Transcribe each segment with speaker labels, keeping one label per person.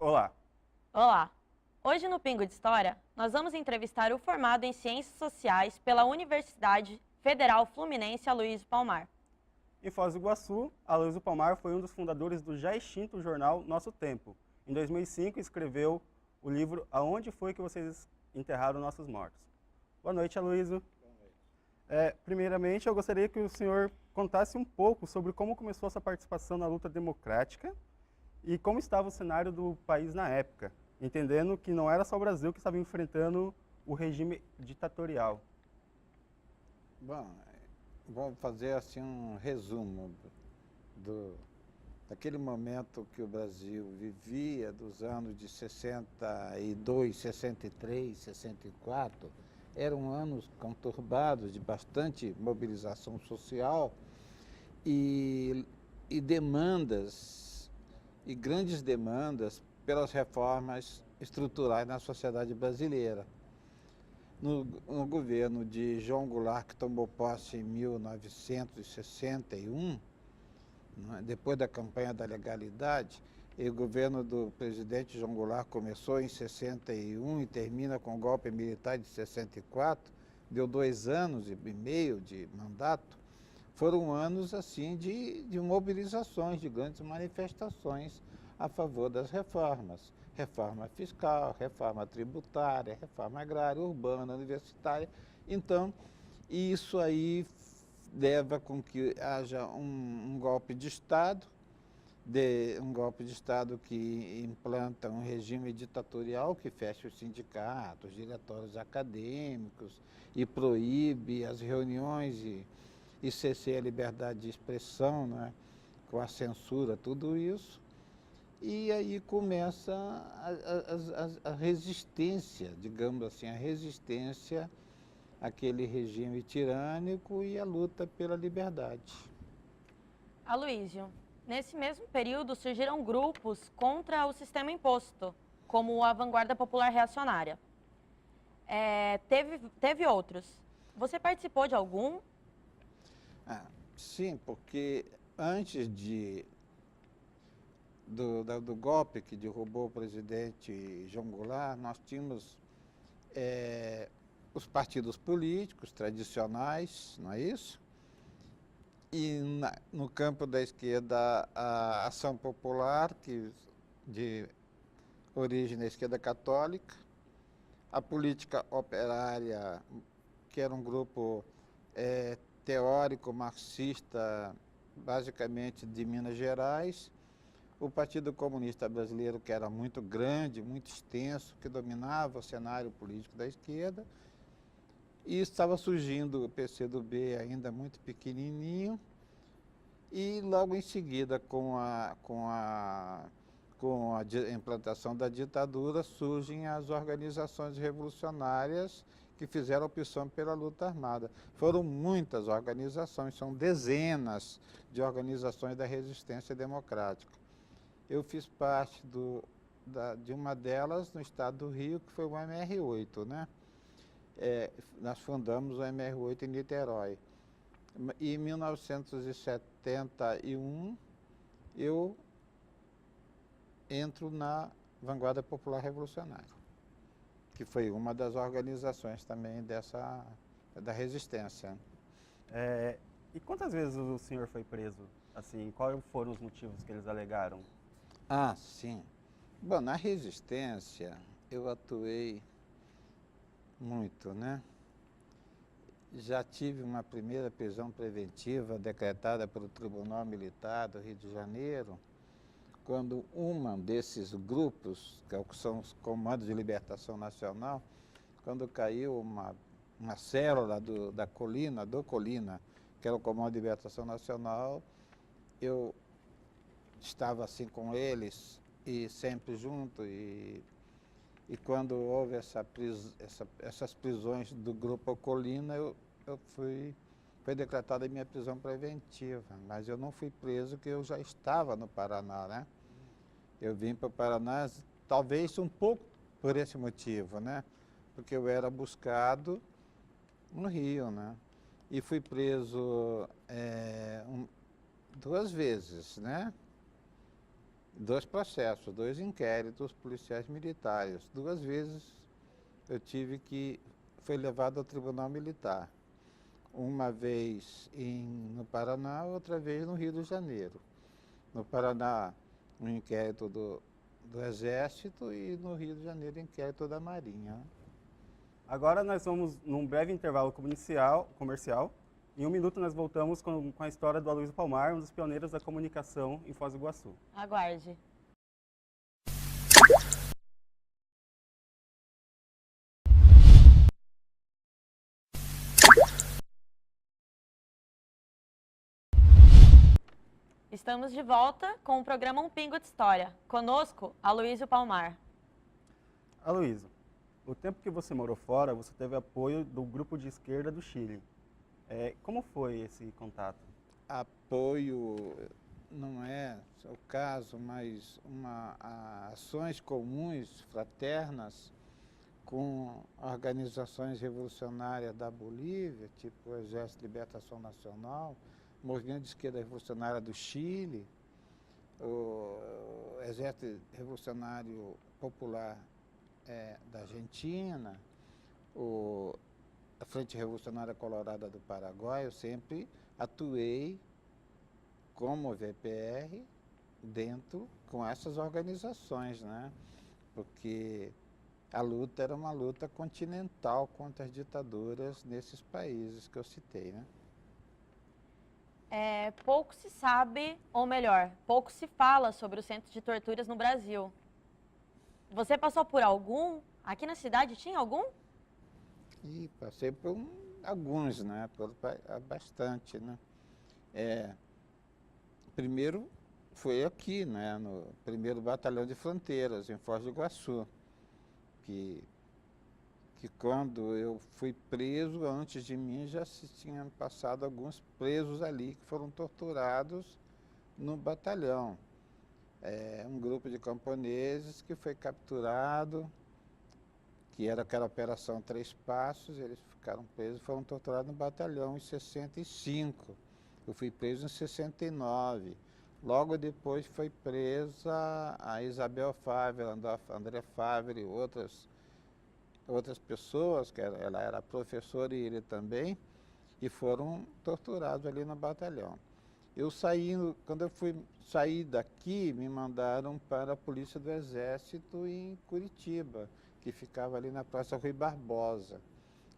Speaker 1: Olá,
Speaker 2: Olá! Hoje no Pingo de História, nós vamos entrevistar o formado em Ciências Sociais pela Universidade Federal Fluminense Aloysio Palmar.
Speaker 1: em Foz do Iguaçu, Aloysio Palmar foi um dos fundadores do já extinto jornal Nosso Tempo. Em 2005, escreveu o livro Aonde Foi Que Vocês Enterraram Nossos Mortos. Boa noite, Aloysio.
Speaker 3: Boa noite.
Speaker 1: Primeiramente, eu gostaria que o senhor contasse um pouco sobre como começou a sua participação na luta democrática e como estava o cenário do país na época, entendendo que não era só o Brasil que estava enfrentando o regime ditatorial.
Speaker 3: Bom, vou fazer assim um resumo daquele momento que o Brasil vivia, dos anos de 62, 63, 64. Eram anos conturbados, de bastante mobilização social e demandas, e grandes demandas pelas reformas estruturais na sociedade brasileira. No governo de João Goulart, que tomou posse em 1961, depois da campanha da legalidade, e o governo do presidente João Goulart começou em 61 e termina com o golpe militar de 64, deu 2 anos e meio de mandato. Foram anos assim de mobilizações, de grandes manifestações a favor das reformas. Reforma fiscal, reforma tributária, reforma agrária, urbana, universitária. Então, isso aí leva com que haja um golpe de Estado, que implanta um regime ditatorial que fecha os sindicatos, diretórios acadêmicos e proíbe as reuniões e cerceia a liberdade de expressão, né, com a censura, tudo isso. E aí começa a resistência, digamos assim, a resistência àquele regime tirânico e a luta pela liberdade.
Speaker 2: Aloysio, nesse mesmo período surgiram grupos contra o sistema imposto, como a Vanguarda Popular Reacionária. Teve outros. Você participou de algum?
Speaker 3: Sim, porque antes do golpe que derrubou o presidente João Goulart, nós tínhamos os partidos políticos tradicionais, não é isso? E no campo da esquerda, a Ação Popular, de origem da esquerda católica, a Política Operária, que era um grupo teórico marxista, basicamente de Minas Gerais, o Partido Comunista Brasileiro, que era muito grande, muito extenso, que dominava o cenário político da esquerda, e estava surgindo o PCdoB ainda muito pequenininho, e logo em seguida, com a implantação da ditadura, surgem as organizações revolucionárias que fizeram opção pela luta armada. Foram muitas organizações, são dezenas de organizações da resistência democrática. Eu fiz parte de uma delas no estado do Rio, que foi o MR8, né? Nós fundamos o MR8 em Niterói. E em 1971, eu entro na Vanguarda Popular Revolucionária, que foi uma das organizações também da resistência.
Speaker 1: E quantas vezes o senhor foi preso? Assim, quais foram os motivos que eles alegaram?
Speaker 3: Sim. Bom, na resistência eu atuei muito, né? Já tive uma primeira prisão preventiva decretada pelo Tribunal Militar do Rio de Janeiro, quando um desses grupos, que são os Comandos de Libertação Nacional, quando caiu uma célula do Colina, que era o Comando de Libertação Nacional, eu estava assim com eles e sempre junto, e quando houve essas prisões do Grupo Colina, foi decretada a minha prisão preventiva, mas eu não fui preso porque eu já estava no Paraná, né? Eu vim para o Paraná talvez um pouco por esse motivo, né? Porque eu era buscado no Rio, né? E fui preso 2 vezes, né? 2 processos, 2 inquéritos policiais militares. 2 vezes eu foi levado ao Tribunal Militar. Uma vez no Paraná, outra vez no Rio de Janeiro. No Paraná, um inquérito do Exército e no Rio de Janeiro, inquérito da Marinha.
Speaker 1: Agora nós vamos num breve intervalo comercial. Em 1 minuto nós voltamos com a história do Aloysio Palmar, um dos pioneiros da comunicação em Foz do Iguaçu.
Speaker 2: Aguarde. Estamos de volta com o programa Um Pingo de História. Conosco, Aloysio Palmar.
Speaker 1: Aloysio, o tempo que você morou fora, você teve apoio do grupo de esquerda do Chile. Como foi esse contato?
Speaker 3: Apoio não é o caso, mas ações comuns, fraternas, com organizações revolucionárias da Bolívia, tipo o Exército de Libertação Nacional, o Movimento de Esquerda Revolucionária do Chile, o Exército Revolucionário Popular da Argentina, a Frente Revolucionária Colorada do Paraguai. Eu sempre atuei como VPR com essas organizações, né? Porque a luta era uma luta continental contra as ditaduras nesses países que eu citei, né?
Speaker 2: Pouco se sabe, ou melhor, pouco se fala sobre os centros de torturas no Brasil. Você passou por algum? Aqui na cidade tinha algum?
Speaker 3: E passei por alguns, né? Bastante, né? Primeiro foi aqui, né? No 1º Batalhão de Fronteiras, em Foz do Iguaçu, que quando eu fui preso, antes de mim já se tinham passado alguns presos ali que foram torturados no batalhão. Um grupo de camponeses que foi capturado, que era aquela Operação Três Passos, eles ficaram presos, foram torturados no batalhão em 65. Eu fui preso em 69. Logo depois foi presa a Isabel Favre, André Favre e outras pessoas, que ela era professora e ele também, e foram torturados ali no batalhão. Quando eu sair daqui, me mandaram para a Polícia do Exército em Curitiba, que ficava ali na Praça Rui Barbosa.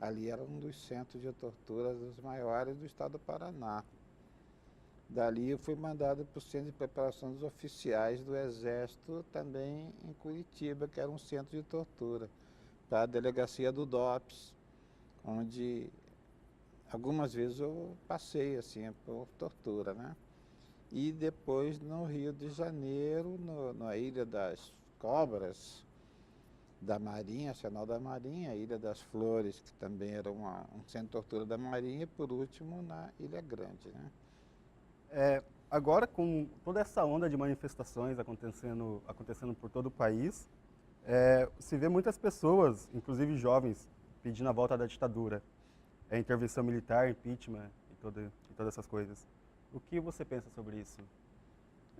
Speaker 3: Ali era um dos centros de tortura dos maiores do estado do Paraná. Dali eu fui mandado para o Centro de Preparação dos Oficiais do Exército, também em Curitiba, que era um centro de tortura, para a delegacia do DOPS, onde algumas vezes eu passei assim por tortura, né? E depois no Rio de Janeiro, na Ilha das Cobras, da Marinha, Arsenal da Marinha, a Ilha das Flores, que também era um centro de tortura da Marinha, e por último na Ilha Grande, né?
Speaker 1: Agora, com toda essa onda de manifestações acontecendo por todo o país, se vê muitas pessoas, inclusive jovens, pedindo a volta da ditadura, intervenção militar, impeachment e todas essas coisas. O que você pensa sobre isso?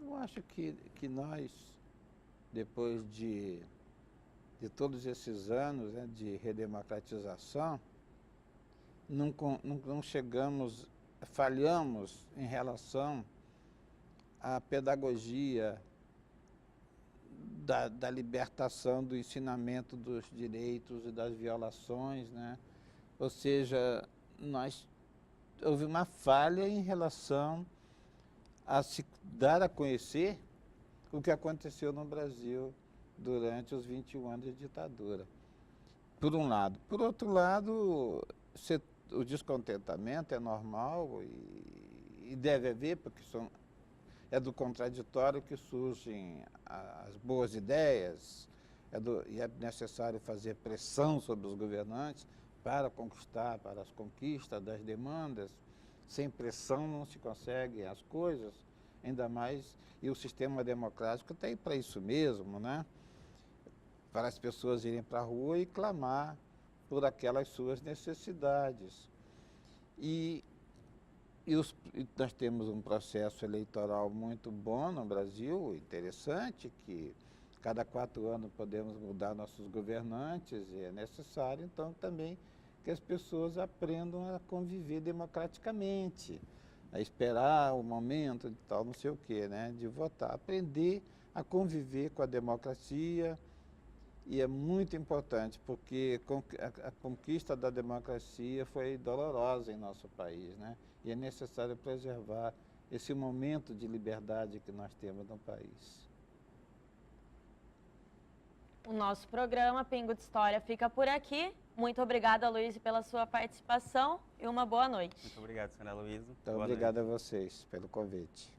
Speaker 3: Eu acho que nós, depois de todos esses anos, né, de redemocratização, não chegamos, falhamos em relação à pedagogia da libertação, do ensinamento dos direitos e das violações, né? Ou seja, houve uma falha em relação a se dar a conhecer o que aconteceu no Brasil durante os 21 anos de ditadura, por um lado. Por outro lado, o descontentamento é normal e deve haver, porque é do contraditório que surgem as boas ideias, e é necessário fazer pressão sobre os governantes para as conquistas das demandas. Sem pressão não se conseguem as coisas, ainda mais, e o sistema democrático está aí para isso mesmo, né? Para as pessoas irem para a rua e clamar por aquelas suas necessidades. E E nós temos um processo eleitoral muito bom no Brasil, interessante, que cada 4 anos podemos mudar nossos governantes e é necessário, então, também que as pessoas aprendam a conviver democraticamente, a esperar o momento de tal, não sei o quê, né, de votar, aprender a conviver com a democracia. E é muito importante, porque a conquista da democracia foi dolorosa em nosso país, né? E é necessário preservar esse momento de liberdade que nós temos no país.
Speaker 2: O nosso programa Pingo de História fica por aqui. Muito obrigada, Luiz, pela sua participação e uma boa noite.
Speaker 1: Muito obrigado, senhora Luísa.
Speaker 3: Então, obrigado a vocês pelo convite.